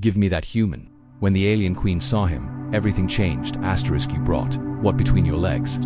"Give me that human." When the alien queen saw him, everything changed. You brought. What between your legs?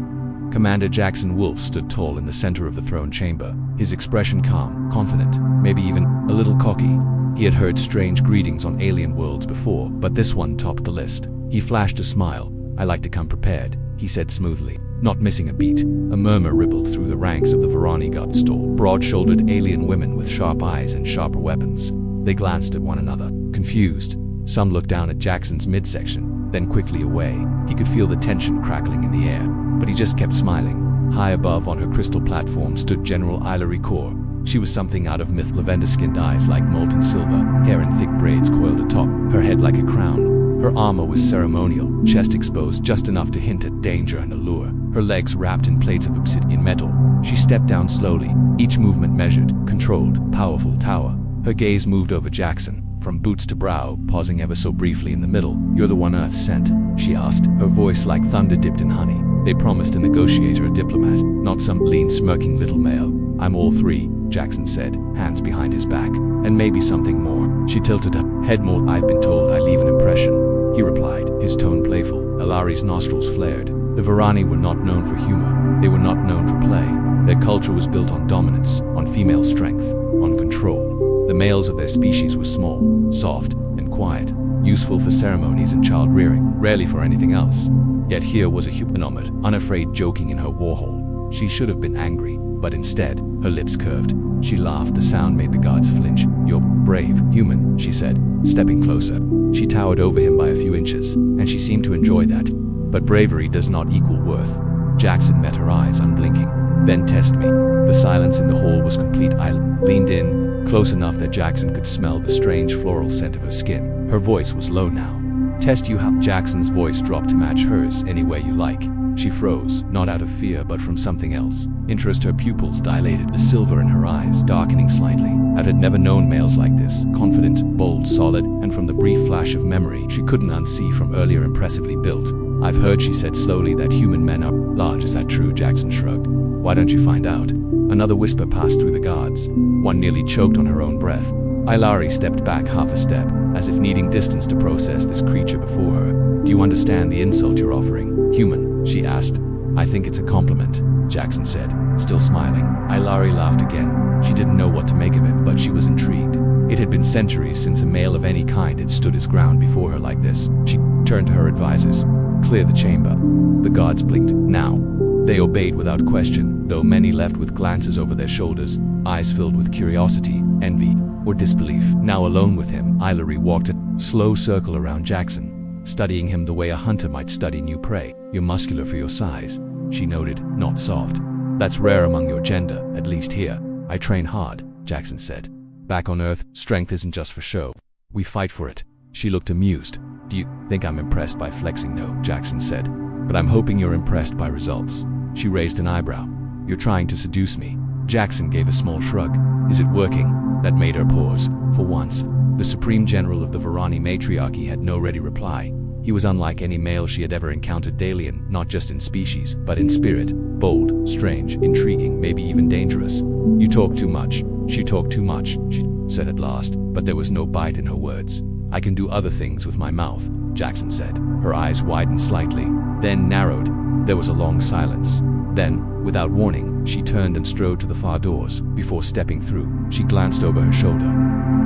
Commander Jackson Wolf stood tall in the center of the throne chamber, his expression calm, confident, maybe even a little cocky. He had heard strange greetings on alien worlds before, but this one topped the list. He flashed a smile. "I like to come prepared," he said smoothly, not missing a beat. A murmur rippled through the ranks of the Varani guard store. Broad-shouldered alien women with sharp eyes and sharper weapons. They glanced at one another, confused. Some looked down at Jackson's midsection, then quickly away. He could feel the tension crackling in the air, but he just kept smiling. High above on her crystal platform stood General Ilari Kaur. She was something out of myth. Lavender-skinned eyes like molten silver, hair in thick braids coiled atop, her head like a crown. Her armor was ceremonial, chest exposed just enough to hint at danger and allure. Her legs wrapped in plates of obsidian metal. She stepped down slowly, each movement measured, controlled, powerful tower. Her gaze moved over Jackson, from boots to brow, pausing ever so briefly in the middle. "You're the one Earth sent?" she asked, her voice like thunder dipped in honey. They promised a negotiator, a diplomat, not some lean, smirking little male. "I'm all three," Jackson said, hands behind his back. "And maybe something more." She tilted her head more. "I've been told I leave an impression," he replied, his tone playful. Ilari's nostrils flared. The Varani were not known for humor. They were not known for play. Their culture was built on dominance, on female strength, on control. The males of their species were small, soft, and quiet, useful for ceremonies and child-rearing, rarely for anything else. Yet here was a humanoid, unafraid, joking in her warhole. She should have been angry, but instead, her lips curved. She laughed. The sound made the guards flinch. "You're brave, human," she said, stepping closer. She towered over him by a few inches, and she seemed to enjoy that. But bravery does not equal worth. Jackson met her eyes, unblinking. "Then test me." The silence in the hall was complete. I leaned in, close enough that Jackson could smell the strange floral scent of her skin. Her voice was low now. "Test you how?" Jackson's voice dropped to match hers. "Any way you like." She froze, not out of fear but from something else. Interest. Her pupils dilated, the silver in her eyes darkening slightly. I had never known males like this, confident, bold, solid, and from the brief flash of memory she couldn't unsee from earlier, impressively built. "I've heard," she said slowly, "that human men are large." "Is that true?" Jackson shrugged. "Why don't you find out?" Another whisper passed through the guards. One nearly choked on her own breath. Ilari stepped back half a step, as if needing distance to process this creature before her. "Do you understand the insult you're offering, human?" she asked. "I think it's a compliment," Jackson said, still smiling. Ilari laughed again. She didn't know what to make of it, but she was intrigued. It had been centuries since a male of any kind had stood his ground before her like this. She turned to her advisors. "Clear the chamber." The guards blinked. "Now." They obeyed without question, though many left with glances over their shoulders, eyes filled with curiosity, envy, or disbelief. Now alone with him, Ilari walked a slow circle around Jackson, studying him the way a hunter might study new prey. "You're muscular for your size," she noted, "not soft. That's rare among your gender, at least here." "I train hard," Jackson said. "Back on Earth, strength isn't just for show. We fight for it." She looked amused. "Do you think I'm impressed by flexing?" "No," Jackson said. "But I'm hoping you're impressed by results." She raised an eyebrow. "You're trying to seduce me." Jackson gave a small shrug. "Is it working?" That made her pause. For once, the supreme general of the Varani matriarchy had no ready reply. He was unlike any male she had ever encountered. Alien, not just in species, but in spirit. Bold, strange, intriguing, maybe even dangerous. "You talk too much." She talked too much, she said at last, but there was no bite in her words. "I can do other things with my mouth," Jackson said. Her eyes widened slightly, then narrowed. There was a long silence. Then, without warning, she turned and strode to the far doors. Before stepping through, she glanced over her shoulder.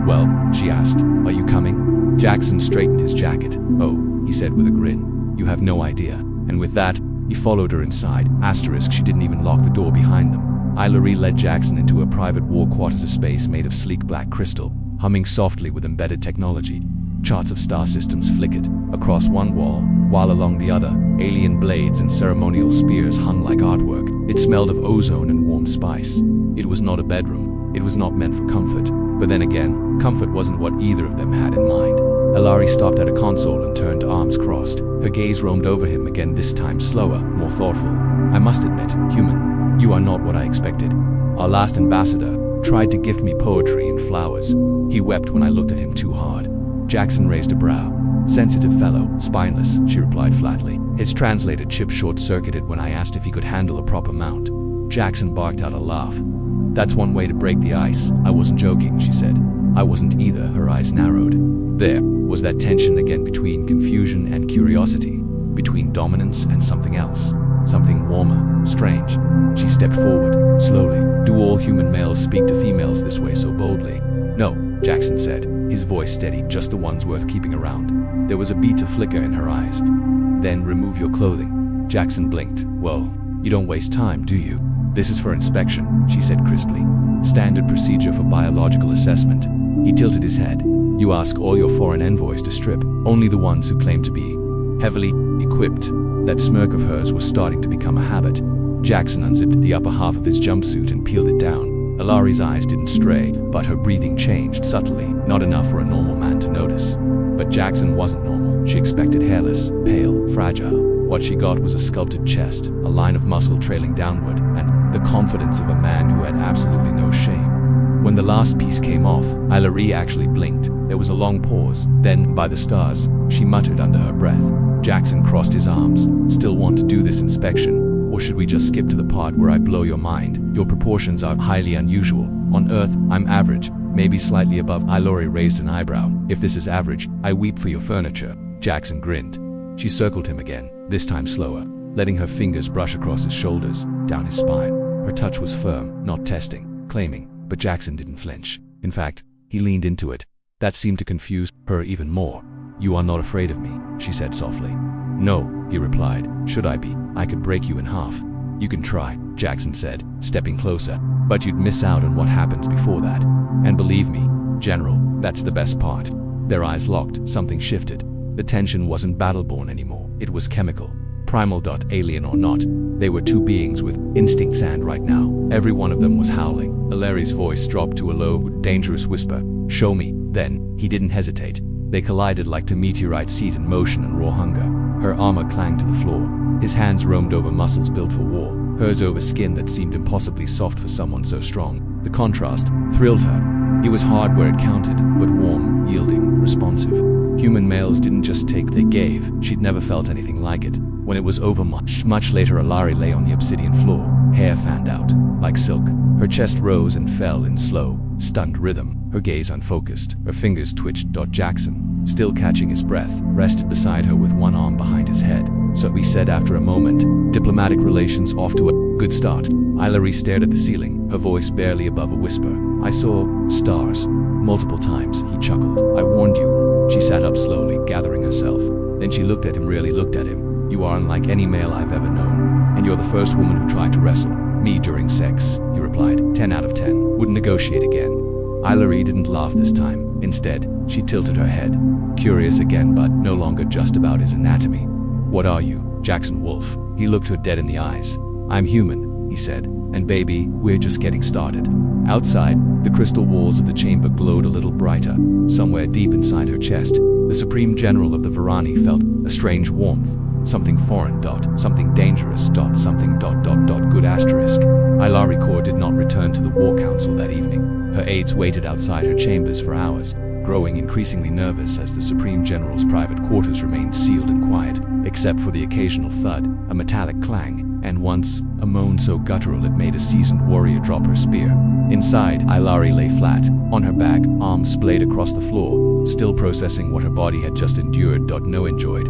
"Well," she asked, "are you coming?" Jackson straightened his jacket. "Oh," he said with a grin. "You have no idea." And with that, he followed her inside. She didn't even lock the door behind them. Ilari led Jackson into a private war quarters, a space made of sleek black crystal, humming softly with embedded technology. Charts of star systems flickered across one wall, while along the other, alien blades and ceremonial spears hung like artwork. It smelled of ozone and warm spice. It was not a bedroom. It was not meant for comfort. But then again, comfort wasn't what either of them had in mind. Ilari stopped at a console and turned, arms crossed. Her gaze roamed over him again, this time slower, more thoughtful. "I must admit, human, you are not what I expected. Our last ambassador tried to gift me poetry and flowers. He wept when I looked at him too hard." Jackson raised a brow. "Sensitive fellow, spineless," she replied flatly. His translator chip short-circuited when I asked if he could handle a proper mount. Jackson barked out a laugh. "That's one way to break the ice." "I wasn't joking," she said. "I wasn't either." Her eyes narrowed. "There, Was that tension again between confusion and curiosity, between dominance and something else, something warmer, strange? She stepped forward, slowly. Do all human males speak to females this way so boldly? No, Jackson said, his voice steady. Just the ones worth keeping around. There was a beat of flicker in her eyes. Then remove your clothing. Jackson blinked. Well, you don't waste time, do you? This is for inspection, she said crisply. Standard procedure for biological assessment. He tilted his head. You ask all your foreign envoys to strip, only the ones who claim to be heavily equipped. That smirk of hers was starting to become a habit. Jackson unzipped the upper half of his jumpsuit and peeled it down. Alari's eyes didn't stray, but her breathing changed subtly, not enough for a normal man to notice. But Jackson wasn't normal. She expected hairless, pale, fragile. What she got was a sculpted chest, a line of muscle trailing downward, and the confidence of a man who had absolutely no shame. When the last piece came off, Alari actually blinked. There was a long pause. Then, by the stars, she muttered under her breath. Jackson crossed his arms. Still want to do this inspection? Or should we just skip to the part where I blow your mind? Your proportions are highly unusual. On Earth, I'm average, maybe slightly above. Alari raised an eyebrow. If this is average, I weep for your furniture. Jackson grinned. She circled him again, this time slower, letting her fingers brush across his shoulders, down his spine. Her touch was firm, not testing, claiming, but Jackson didn't flinch. In fact, he leaned into it. That seemed to confuse her even more. You are not afraid of me, she said softly. No, he replied. Should I be? I could break you in half. You can try, Jackson said, stepping closer, but you'd miss out on what happens before that. And believe me, General, that's the best part. Their eyes locked, something shifted. The tension wasn't battle-born anymore, it was chemical. Primal. Alien or not, they were two beings with instincts, and right now, every one of them was howling. Alari's voice dropped to a low, dangerous whisper. Show me. Then, he didn't hesitate. They collided like two meteorites set in motion and raw hunger. Her armor clanged to the floor. His hands roamed over muscles built for war, hers over skin that seemed impossibly soft for someone so strong. The contrast thrilled her. He was hard where it counted, but warm, yielding, responsive. Human males didn't just take, they gave. She'd never felt anything like it. When it was over, much later, Alari lay on the obsidian floor, hair fanned out, like silk. Her chest rose and fell in slow, stunned rhythm, her gaze unfocused. Her fingers twitched. Jackson, still catching his breath, rested beside her with one arm behind his head. So he said after a moment, diplomatic relations off to a good start. Alari stared at the ceiling, her voice barely above a whisper. I saw stars. Multiple times, he chuckled. I warned you. She sat up slowly, gathering herself. Then she looked at him, really looked at him. You are unlike any male I've ever known. And you're the first woman who tried to wrestle me during sex, he replied. 10 out of 10. Wouldn't negotiate again. Alari didn't laugh this time. Instead, she tilted her head. Curious again, but no longer just about his anatomy. What are you, Jackson Wolf? He looked her dead in the eyes. I'm human, he said. And baby, we're just getting started. Outside, the crystal walls of the chamber glowed a little brighter. Somewhere deep inside her chest, the Supreme General of the Varani felt a strange warmth. Something foreign. Something dangerous. Something. Good asterisk. Alari Kaur did not return to the War Council that evening. Her aides waited outside her chambers for hours, growing increasingly nervous as the Supreme General's private quarters remained sealed and quiet, except for the occasional thud, a metallic clang, and once, a moan so guttural it made a seasoned warrior drop her spear. Inside, Alari lay flat, on her back, arms splayed across the floor, still processing what her body had just endured. No enjoyed.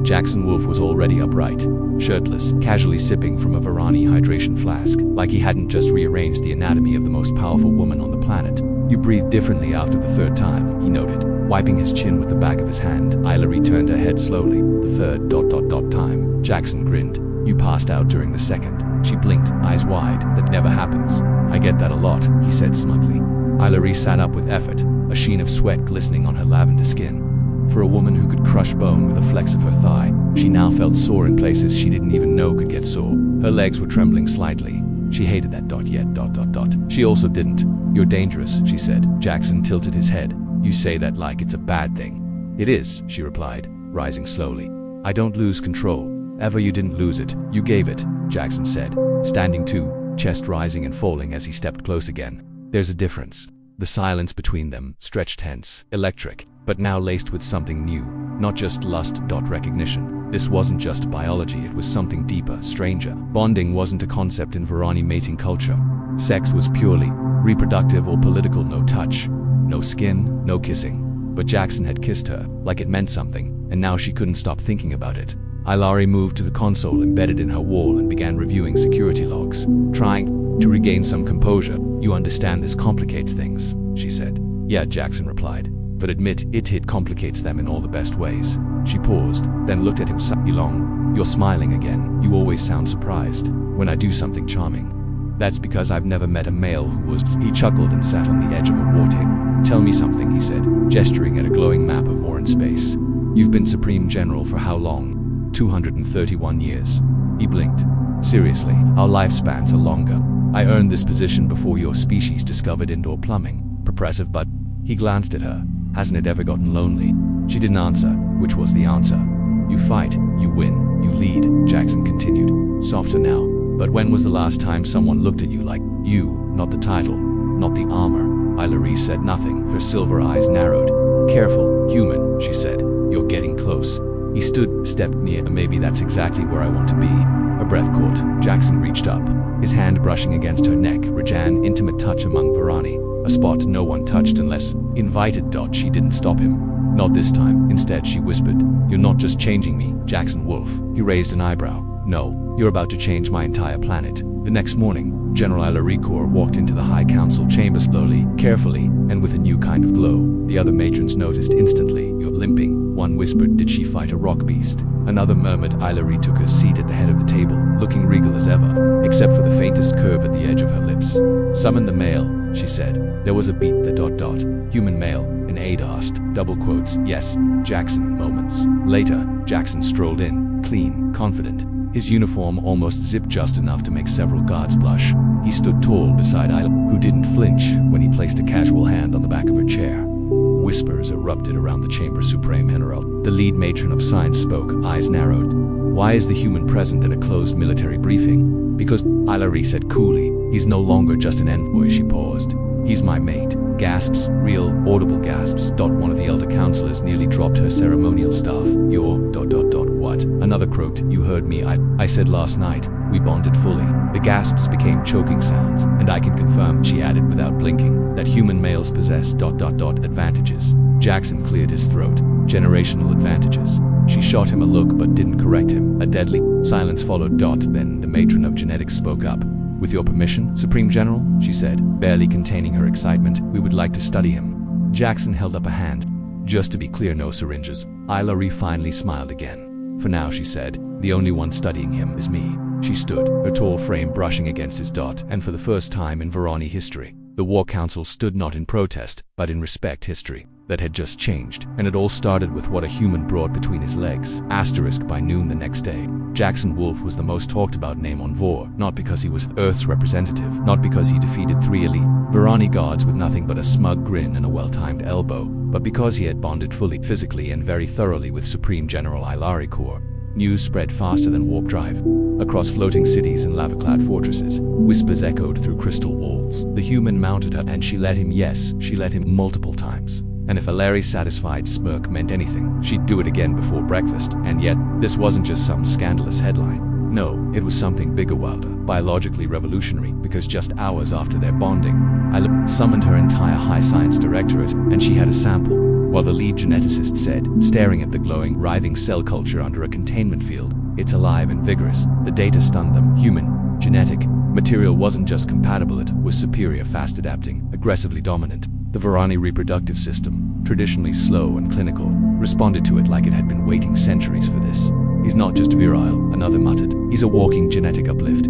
Jackson Wolf was already upright, shirtless, casually sipping from a Varani hydration flask, like he hadn't just rearranged the anatomy of the most powerful woman on the planet. You breathe differently after the third time, he noted, wiping his chin with the back of his hand. Alari turned her head slowly. The third time. Jackson grinned. You passed out during the second. She blinked, eyes wide. That never happens. I get that a lot, he said smugly. Alari sat up with effort, a sheen of sweat glistening on her lavender skin. For a woman who could crush bone with a flex of her thigh, she now felt sore in places she didn't even know could get sore. Her legs were trembling slightly. She hated that. She also didn't. You're dangerous, she said. Jackson tilted his head. You say that like it's a bad thing. It is, she replied, rising slowly. I don't lose control. Ever. You didn't lose it. You gave it, Jackson said, standing too, chest rising and falling as he stepped close again. There's a difference. The silence between them stretched tense, electric, but now laced with something new, not just lust. Recognition. This wasn't just biology, it was something deeper, stranger. Bonding wasn't a concept in Varani mating culture. Sex was purely reproductive or political. No touch, no skin, no kissing. but Jackson had kissed her, like it meant something, and now she couldn't stop thinking about it. Ilari moved to the console embedded in her wall and began reviewing security logs, trying to regain some composure. "You understand this complicates things," she said. "Yeah," Jackson replied, "but admit it complicates them in all the best ways." She paused, then looked at him long. "You're smiling again. You always sound surprised when I do something charming." "That's because I've never met a male who was." He chuckled and sat on the edge of a war table. "Tell me something," he said, gesturing at a glowing map of war and space. "You've been Supreme General for how long?" 231 years. He blinked. "Seriously, our lifespans are longer. I earned this position before your species discovered indoor plumbing. Progressive, but..." He glanced at her. "Hasn't it ever gotten lonely?" She didn't answer, which was the answer. "You fight, you win, you lead," Jackson continued, softer now. "But when was the last time someone looked at you like you? Not the title, not the armor." Ilari said nothing, her silver eyes narrowed. "Careful, human," she said. "You're getting close." He stepped near. "Maybe that's exactly where I want to be." Her breath caught. Jackson reached up, his hand brushing against her neck. Rajan, intimate touch among Varani, a spot no one touched unless invited. She didn't stop him. "Not this time." Instead, she whispered, "You're not just changing me, Jackson Wolf." He raised an eyebrow. "No, you're about to change my entire planet." The next morning, General Ilarikor walked into the High Council chamber slowly, carefully, and with a new kind of glow. The other matrons noticed instantly. "You're limping." One whispered, "Did she fight a rock beast?" Another murmured. Ilari took her seat at the head of the table, looking regal as ever, except for the faintest curve at the edge of her lips. "Summon the male," she said. There was a beat. Human male, an aide asked, double quotes. "Yes, Jackson." Moments later, Jackson strolled in, clean, confident. His uniform almost zipped just enough to make several guards blush. He stood tall beside Isla, who didn't flinch when he placed a casual hand on the back of her chair. Whispers erupted around the chamber. Supreme General, the lead matron of science, spoke, eyes narrowed. "Why is the human present at a closed military briefing?" "Because," Ilari said coolly, "he's no longer just an envoy." She paused. "He's my mate." Gasps, real, audible gasps. One of the elder counselors nearly dropped her ceremonial staff. "You're... what?" Another croaked. "You heard me. I said last night, we bonded fully." The gasps became choking sounds, and I can confirm, she added without blinking, that human males possess... advantages. Jackson cleared his throat. "Generational advantages." She shot him a look but didn't correct him. A deadly silence followed. Then the matron of genetics spoke up. "With your permission, Supreme General," she said, barely containing her excitement, "we would like to study him." Jackson held up a hand. "Just to be clear, no syringes." Ilari finally smiled again. "For now," she said, "the only one studying him is me." She stood, her tall frame brushing against his and for the first time in Varani history, the War Council stood not in protest, but in respect. History that had just changed, and it all started with what a human brought between his legs. By noon the next day, Jackson Wolf was the most talked about name on Vor, not because he was Earth's representative, not because he defeated 3 elite Varani guards with nothing but a smug grin and a well-timed elbow, but because he had bonded fully, physically and very thoroughly with Supreme General Ilarikor. News spread faster than warp drive. Across floating cities and lava-clad fortresses, whispers echoed through crystal walls. The human mounted her, and she let him. Yes, she let him multiple times. And if Ilari's satisfied smirk meant anything, she'd do it again before breakfast. And yet, this wasn't just some scandalous headline. No, it was something bigger, wilder, biologically revolutionary, because just hours after their bonding, I summoned her entire high science directorate, and she had a sample. While the lead geneticist said, staring at the glowing, writhing cell culture under a containment field, "It's alive and vigorous." The data stunned them. Human, genetic, material wasn't just compatible, it was superior, fast adapting, aggressively dominant. The Varani reproductive system, traditionally slow and clinical, responded to it like it had been waiting centuries for this. "He's not just virile," another muttered. "He's a walking genetic uplift."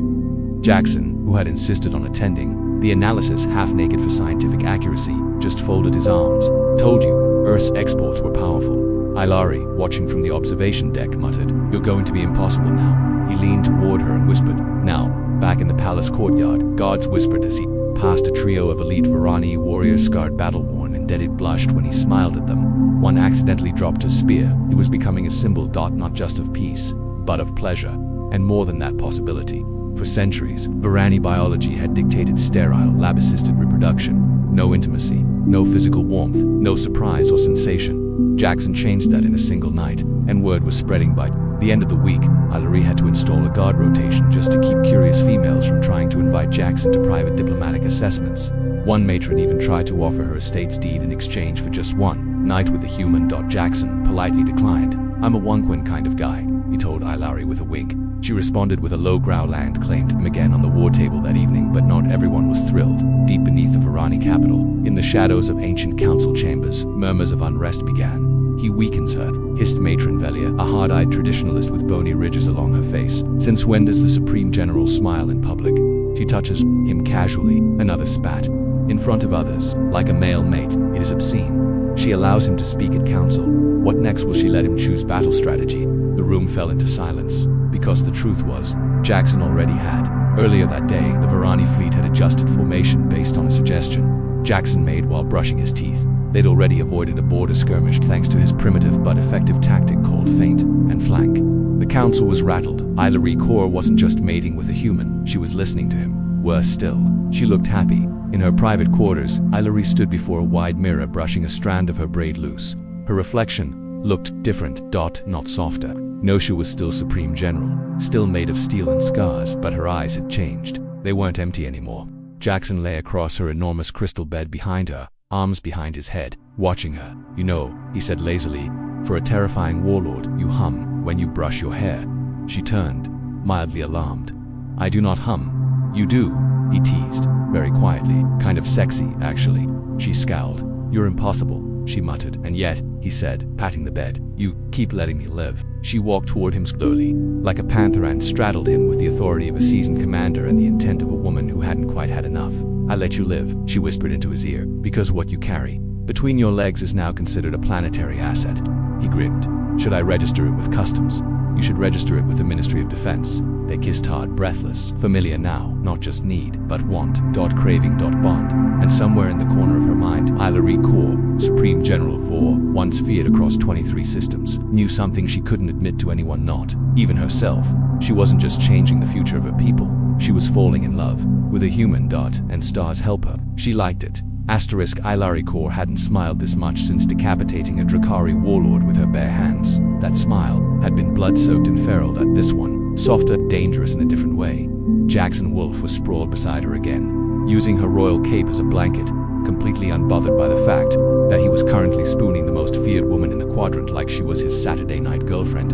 Jackson, who had insisted on attending the analysis half-naked for scientific accuracy, just folded his arms. "Told you, Earth's exports were powerful." Ilari, watching from the observation deck, muttered, "You're going to be impossible now." He leaned toward her and whispered, "Now." Back in the palace courtyard, guards whispered as he passed a trio of elite Varani warriors, scarred, battle-worn, and Dedit blushed when he smiled at them. One accidentally dropped her spear. It was becoming a symbol, not just of peace, but of pleasure, and more than that possibility. For centuries, Varani biology had dictated sterile, lab-assisted reproduction. No intimacy, no physical warmth, no surprise or sensation. Jackson changed that in a single night, and word was spreading. By the end of the week, Ilari had to install a guard rotation just to keep curious females from trying to invite Jackson to private diplomatic assessments. One matron even tried to offer her estate's deed in exchange for just one Night with the human. Jackson politely declined. I'm a Wonquin kind of guy, he told Ilari with a wink. She responded with a low growl and claimed him again on the war table that evening, but not everyone was thrilled. Deep beneath the Varani capital, in the shadows of ancient council chambers, murmurs of unrest began. He weakens her, hissed Matron Velia, a hard-eyed traditionalist with bony ridges along her face. Since when does the Supreme General smile in public? She touches him casually, another spat. In front of others, like a male mate, it is obscene. She allows him to speak at council. What next? Will she let him choose battle strategy? The room fell into silence, because the truth was, Jackson already had. Earlier that day, the Varani fleet had adjusted formation based on a suggestion Jackson made while brushing his teeth. They'd already avoided a border skirmish thanks to his primitive but effective tactic called feint and flank. The council was rattled. Ilari Kaur wasn't just mating with a human, she was listening to him. Worse still, she looked happy. In her private quarters, Ilari stood before a wide mirror brushing a strand of her braid loose. Her reflection looked different. Not softer. No, she was still Supreme General, still made of steel and scars, but her eyes had changed. They weren't empty anymore. Jackson lay across her enormous crystal bed behind her, arms behind his head, watching her. You know, he said lazily, for a terrifying warlord, you hum when you brush your hair. She turned, mildly alarmed. I do not hum. You do, he teased, very quietly, kind of sexy, actually. She scowled. You're impossible, she muttered. And yet, he said, patting the bed, you keep letting me live. She walked toward him slowly, like a panther, and straddled him with the authority of a seasoned commander and the intent of a woman who hadn't quite had enough. I let you live, she whispered into his ear, because what you carry between your legs is now considered a planetary asset. He grinned. Should I register it with customs? You should register it with the Ministry of Defense. They kissed hard, breathless, familiar now, not just need, but want. Craving. Bond. And somewhere in the corner of her mind, Ilari Kaur, Supreme General of War, once feared across 23 systems, knew something she couldn't admit to anyone, not even herself. She wasn't just changing the future of her people, she was falling in love with a human. And stars help her. She liked it. Ilari Kaur hadn't smiled this much since decapitating a Drakari warlord with her bare hands. That smile had been blood-soaked and feral. This one, softer, dangerous in a different way. Jackson Wolf was sprawled beside her again, using her royal cape as a blanket, completely unbothered by the fact that he was currently spooning the most feared woman in the quadrant like she was his Saturday night girlfriend.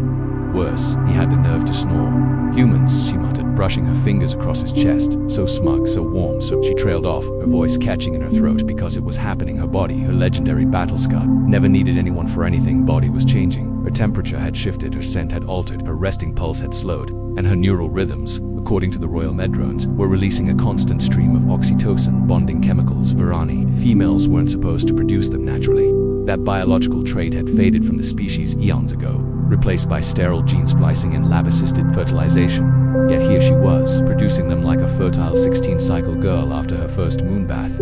Worse, he had the nerve to snore. Humans, she muttered, brushing her fingers across his chest. So smug, so warm, so she trailed off, her voice catching in her throat because it was happening. Her body, her legendary battle scar, never needed anyone for anything. Body was changing. Her temperature had shifted, her scent had altered, her resting pulse had slowed, and her neural rhythms, according to the royal medrones, were releasing a constant stream of oxytocin bonding chemicals. Varani females weren't supposed to produce them naturally. That biological trait had faded from the species eons ago, replaced by sterile gene splicing and lab-assisted fertilization. Yet here she was, producing them like a fertile 16-cycle girl after her first moon bath.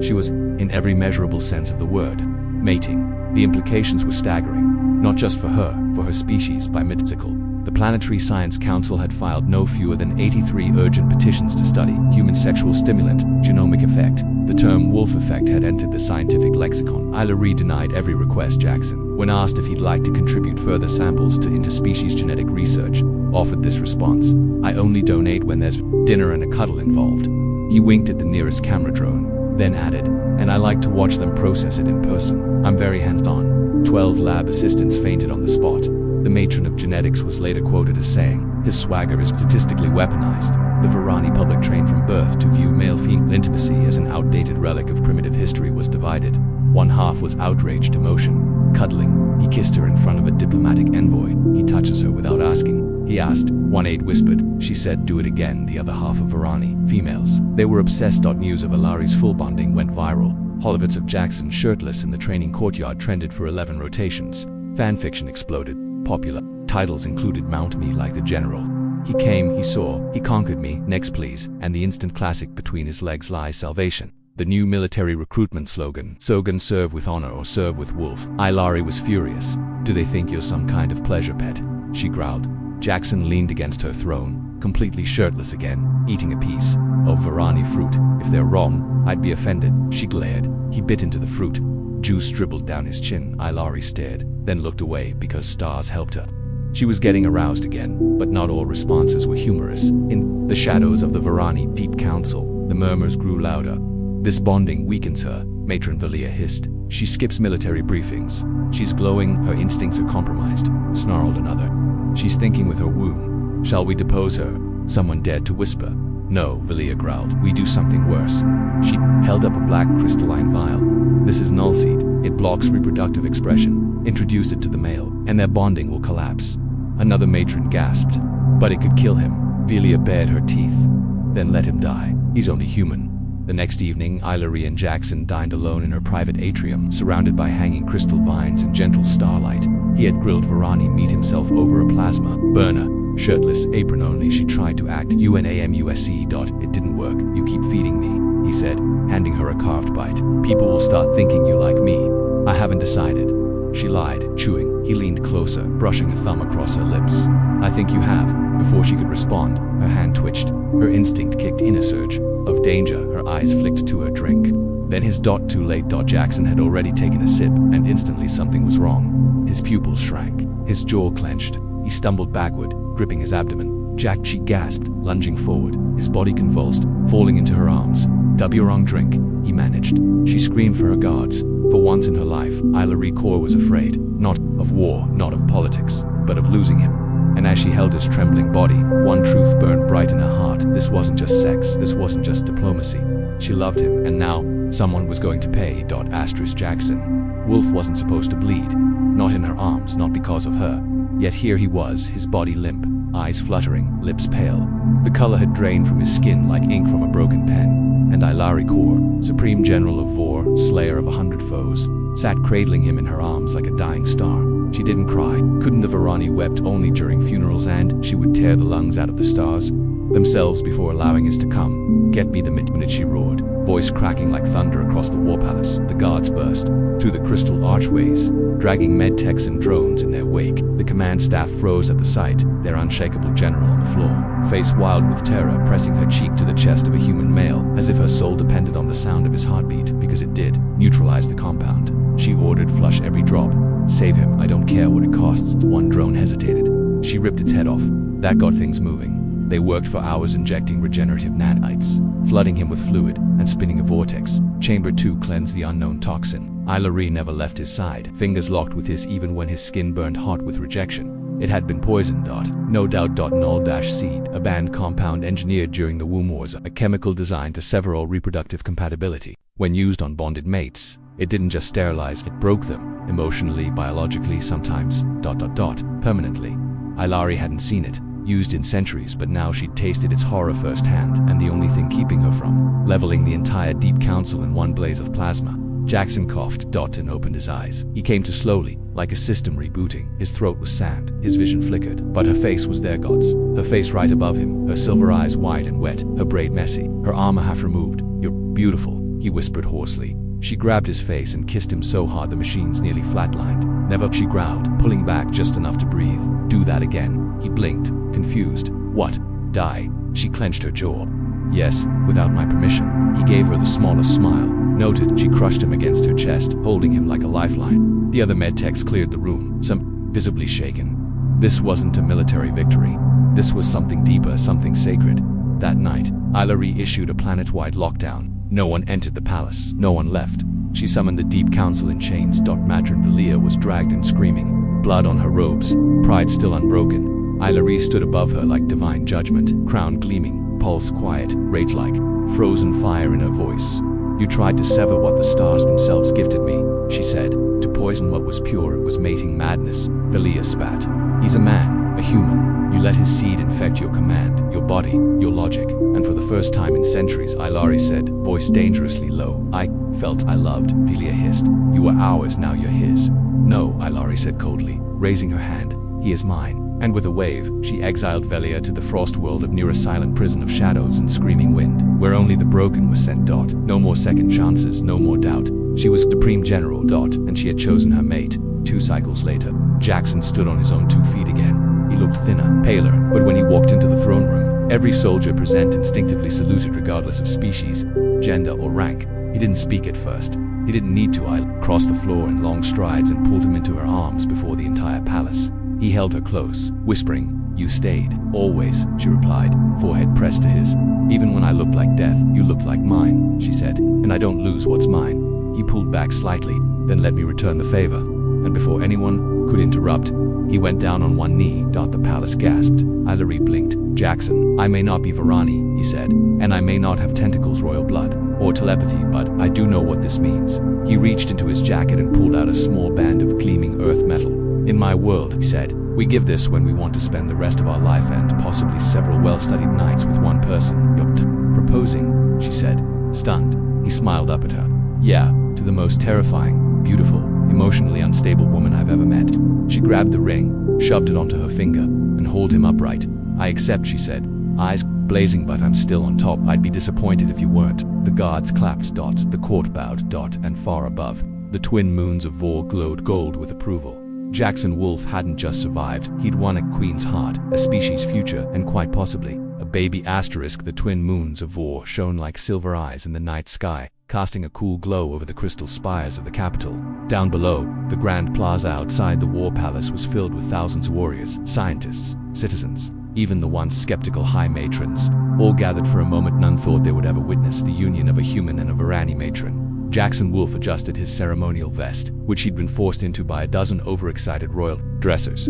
She was, in every measurable sense of the word, mating. The implications were staggering, not just for her species. By mid-cycle, the Planetary Science Council had filed no fewer than 83 urgent petitions to study human sexual stimulant, genomic effect. The term wolf effect had entered the scientific lexicon. Ilari denied every request. Jackson, when asked if he'd like to contribute further samples to interspecies genetic research, offered this response: I only donate when there's dinner and a cuddle involved. He winked at the nearest camera drone, then added, and I like to watch them process it in person. I'm very hands-on. 12 lab assistants fainted on the spot. The matron of genetics was later quoted as saying, his swagger is statistically weaponized. The Varani public, trained from birth to view male-female intimacy as an outdated relic of primitive history, was divided. One half was outraged emotion, cuddling. He kissed her in front of a diplomatic envoy. He touches her without asking. He asked. One aide whispered. She said, do it again. The other half of Varani females. They were obsessed. News of Ilari's full bonding went viral. Hollywood's of Jackson shirtless in the training courtyard trended for 11 rotations. Fanfiction exploded. Popular titles included Mount Me Like the General, He came, he saw, he conquered me, next please, and the instant classic Between his legs lies salvation. The new military recruitment slogan, Sogan, serve with honor or serve with wolf. Ilari was furious. Do they think you're some kind of pleasure pet? She growled. Jackson leaned against her throne, completely shirtless again, eating a piece of Varani fruit. If they're wrong, I'd be offended. She glared. He bit into the fruit. Juice dribbled down his chin. Ilari stared, then looked away because stars helped her. She was getting aroused again, but not all responses were humorous. In the shadows of the Varani Deep Council, the murmurs grew louder. This bonding weakens her, Matron Valia hissed. She skips military briefings. She's glowing, her instincts are compromised, snarled another. She's thinking with her womb. Shall we depose her? Someone dared to whisper. No, Valia growled. We do something worse. She held up a black crystalline vial. This is nullseed. It blocks reproductive expression. Introduce it to the male, and their bonding will collapse. Another matron gasped. But it could kill him. Valia bared her teeth. Then let him die. He's only human. The next evening, Ilari and Jackson dined alone in her private atrium, surrounded by hanging crystal vines and gentle starlight. He had grilled Varani meet himself over a plasma burner. Shirtless, apron only, she tried to act UNAMUSC. It didn't work. You keep feeding me, he said, handing her a carved bite. People will start thinking you like me. I haven't decided. She lied, chewing. He leaned closer, brushing a thumb across her lips. I think you have. Before she could respond, her hand twitched. Her instinct kicked in a surge of danger. Her eyes flicked to her drink. Then his too late. Jackson had already taken a sip, and instantly something was wrong. His pupils shrank. His jaw clenched. He stumbled backward, gripping his abdomen. Jack, she gasped, lunging forward. His body convulsed, falling into her arms. Wrong drink, he managed. She screamed for her guards. For once in her life, Ilari Kaur was afraid, not of war, not of politics, but of losing him. And as she held his trembling body, one truth burned bright in her heart. This wasn't just sex, this wasn't just diplomacy. She loved him, and now, someone was going to pay. Jackson. Wolf wasn't supposed to bleed. Not in her arms, not because of her. Yet here he was, his body limp, eyes fluttering, lips pale. The color had drained from his skin like ink from a broken pen. And Ilari Kaur, Supreme General of Vor, Slayer of 100 foes, sat cradling him in her arms like a dying star. She didn't cry. Couldn't the Varani wept only during funerals, and she would tear the lungs out of the stars themselves before allowing us to come. Get me the minute, she roared, voice cracking like thunder across the war palace. The guards burst through the crystal archways, dragging medtechs and drones in their wake. The command staff froze at the sight, their unshakable general on the floor, face wild with terror, pressing her cheek to the chest of a human male, as if her soul depended on the sound of his heartbeat, because it did. Neutralize the compound, she ordered. Flush every drop. Save him, I don't care what it costs. One drone hesitated. She ripped its head off. That got things moving. They worked for hours injecting regenerative nanites, flooding him with fluid, and spinning a vortex. Chamber 2 cleansed the unknown toxin. Ilari never left his side, fingers locked with his even when his skin burned hot with rejection. It had been poisoned. No doubt. Null-seed, a banned compound engineered during the womb wars, a chemical designed to sever all reproductive compatibility. When used on bonded mates, it didn't just sterilize, it broke them, emotionally, biologically, sometimes, permanently. Ilari hadn't seen it, used in centuries, but now she'd tasted its horror firsthand, and the only thing keeping her from leveling the entire Deep Council in one blaze of plasma. Jackson coughed, and opened his eyes. He came to slowly, like a system rebooting. His throat was sand, his vision flickered, but her face was there, gods. Her face right above him, her silver eyes wide and wet, her braid messy, her armor half removed. You're beautiful, he whispered hoarsely. She grabbed his face and kissed him so hard the machines nearly flatlined. Never, she growled, pulling back just enough to breathe. Do that again. He blinked, confused. What? Die? She clenched her jaw. Yes, without my permission. He gave her the smallest smile. Noted, she crushed him against her chest, holding him like a lifeline. The other medtechs cleared the room, some visibly shaken. This wasn't a military victory. This was something deeper, something sacred. That night, Ilari issued a planet-wide lockdown. No one entered the palace. No one left. She summoned the Deep Council in chains. Matron Valia was dragged and screaming, blood on her robes, pride still unbroken. Ilari stood above her like divine judgment, crown gleaming, pulse quiet, rage-like, frozen fire in her voice. You tried to sever what the stars themselves gifted me, she said. To poison what was pure, it was mating madness. Valia spat. He's a man, a human. You let his seed infect your command, your body, your logic. And for the first time in centuries, Ilari said, voice dangerously low. I felt I loved, Valia hissed. You were ours, now you're his. No, Ilari said coldly, raising her hand. He is mine. And with a wave, she exiled Valia to the frost world of near a silent prison of shadows and screaming wind, where only the broken were sent. No more second chances, no more doubt. She was Supreme General. And she had chosen her mate. 2 cycles later, Jackson stood on his own 2 feet again. He looked thinner, paler, but when he walked into the throne room, every soldier present instinctively saluted regardless of species, gender, or rank. He didn't speak at first. He didn't need to. I crossed the floor in long strides and pulled him into her arms before the entire palace. He held her close, whispering, you stayed. Always, she replied, forehead pressed to his. Even when I looked like death, you looked like mine, she said, and I don't lose what's mine. He pulled back slightly, Then let me return the favor." And before anyone could interrupt, he went down on one knee. The palace gasped. Ilari blinked. "Jackson, I may not be Varani," he said, "and I may not have tentacles, royal blood, or telepathy, but I do know what this means." He reached into his jacket and pulled out a small band of gleaming earth metal. "In my world," he said, "we give this when we want to spend the rest of our life and possibly several well-studied nights with one person." "You're proposing," she said, stunned. He smiled up at her. "Yeah, to the most terrifying, beautiful, emotionally unstable woman I've ever met." She grabbed the ring, shoved it onto her finger, and hauled him upright. "I accept," she said, eyes blazing, "but I'm still on top. I'd be disappointed if you weren't." The guards clapped. The court bowed. And far above, the twin moons of Vor glowed gold with approval. Jackson Wolf hadn't just survived, he'd won a queen's heart, a species' future, and quite possibly a baby. The twin moons of Vor shone like silver eyes in the night sky, casting a cool glow over the crystal spires of the capital. Down below, the grand plaza outside the war palace was filled with thousands of warriors, scientists, citizens, even the once skeptical high matrons, all gathered for a moment none thought they would ever witness: the union of a human and a Varani matron. Jackson Wolf adjusted his ceremonial vest, which he'd been forced into by a dozen overexcited royal dressers.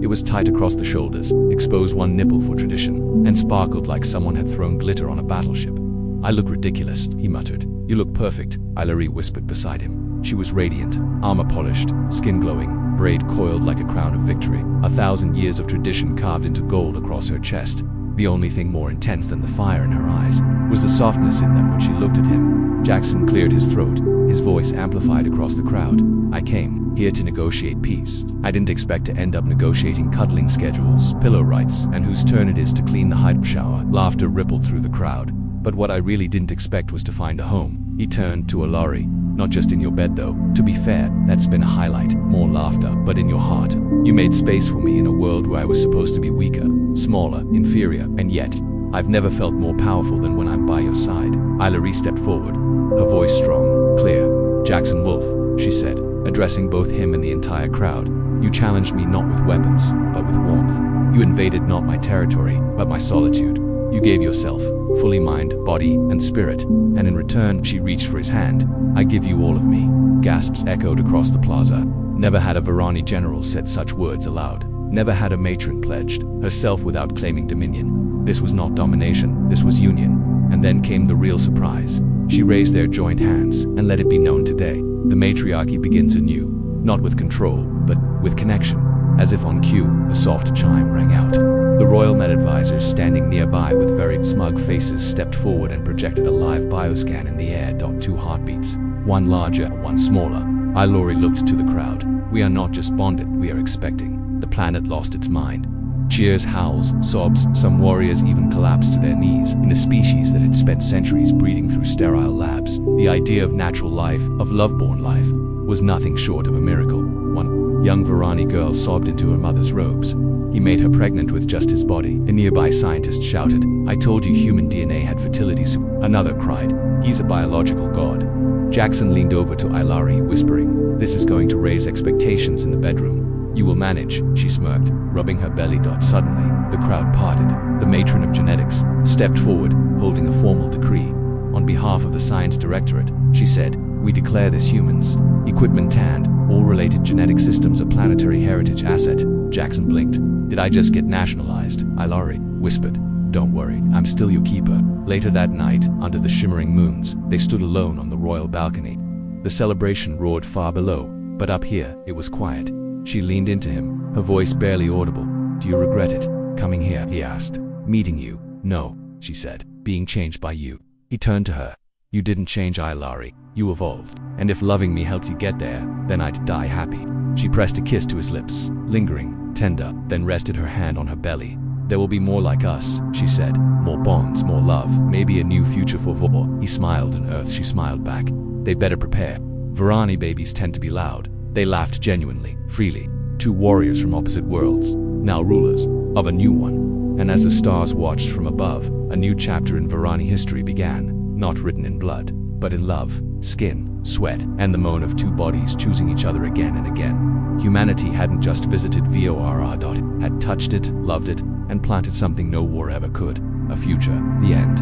It was tight across the shoulders, exposed one nipple for tradition, and sparkled like someone had thrown glitter on a battleship. "I look ridiculous," he muttered. "You look perfect," Ilari whispered beside him. She was radiant, armor polished, skin glowing, braid coiled like a crown of victory, 1,000 years of tradition carved into gold across her chest. The only thing more intense than the fire in her eyes was the softness in them when she looked at him. Jackson cleared his throat, his voice amplified across the crowd. "I came here to negotiate peace. I didn't expect to end up negotiating cuddling schedules, pillow rights, and whose turn it is to clean the hype shower." Laughter rippled through the crowd. "But what I really didn't expect was to find a home." He turned to Ilari. "Not just in your bed though. To be fair, that's been a highlight. More laughter, but in your heart. You made space for me in a world where I was supposed to be weaker, smaller, inferior, and yet, I've never felt more powerful than when I'm by your side." Ilari stepped forward, her voice strong, clear. "Jackson Wolf," she said, addressing both him and the entire crowd, "you challenged me not with weapons, but with warmth. You invaded not my territory, but my solitude. You gave yourself, fully mind, body, and spirit, and in return," she reached for his hand, "I give you all of me." Gasps echoed across the plaza. Never had a Varani general said such words aloud. Never had a matron pledged herself without claiming dominion. This was not domination, this was union. And then came the real surprise. She raised their joint hands, and let it be known today, the matriarchy begins anew, not with control, but with connection. As if on cue, a soft chime rang out. The royal med advisors standing nearby with very smug faces stepped forward and projected a live bioscan in the air. 2 heartbeats, one larger, one smaller. Ilari looked to the crowd. "We are not just bonded, we are expecting." The planet lost its mind. Cheers, howls, sobs, some warriors even collapsed to their knees. In a species that had spent centuries breeding through sterile labs, the idea of natural life, of love-born life, was nothing short of a miracle. One young Varani girl sobbed into her mother's robes. "He made her pregnant with just his body." A nearby scientist shouted, "I told you human DNA had fertility." Another cried, "He's a biological god." Jackson leaned over to Ilari, whispering, "This is going to raise expectations in the bedroom." "You will manage," she smirked, rubbing her belly. Suddenly, the crowd parted. The matron of genetics stepped forward, holding a formal decree. "On behalf of the Science Directorate," she said, "we declare this humans, equipment and all related genetic systems a planetary heritage asset." Jackson blinked. "Did I just get nationalized?" Ilari whispered. "Don't worry, I'm still your keeper." Later that night, under the shimmering moons, they stood alone on the royal balcony. The celebration roared far below, but up here, it was quiet. She leaned into him, her voice barely audible. "Do you regret it, coming here?" he asked. "Meeting you? No," she said. "Being changed by you." He turned to her. "You didn't change, Ilari. You evolved. And if loving me helped you get there, then I'd die happy." She pressed a kiss to his lips, lingering, tender, then rested her hand on her belly. "There will be more like us," she said. "More bonds, more love, maybe a new future for Vor." He smiled, and Earth, she smiled back. "They better prepare. Varani babies tend to be loud." They laughed genuinely, freely. 2 warriors from opposite worlds, now rulers of a new one. And as the stars watched from above, a new chapter in Varani history began, not written in blood, but in love, skin, sweat, and the moan of 2 bodies choosing each other again and again. Humanity hadn't just visited Vor. It had touched it, loved it, and planted something no war ever could. A future, the end.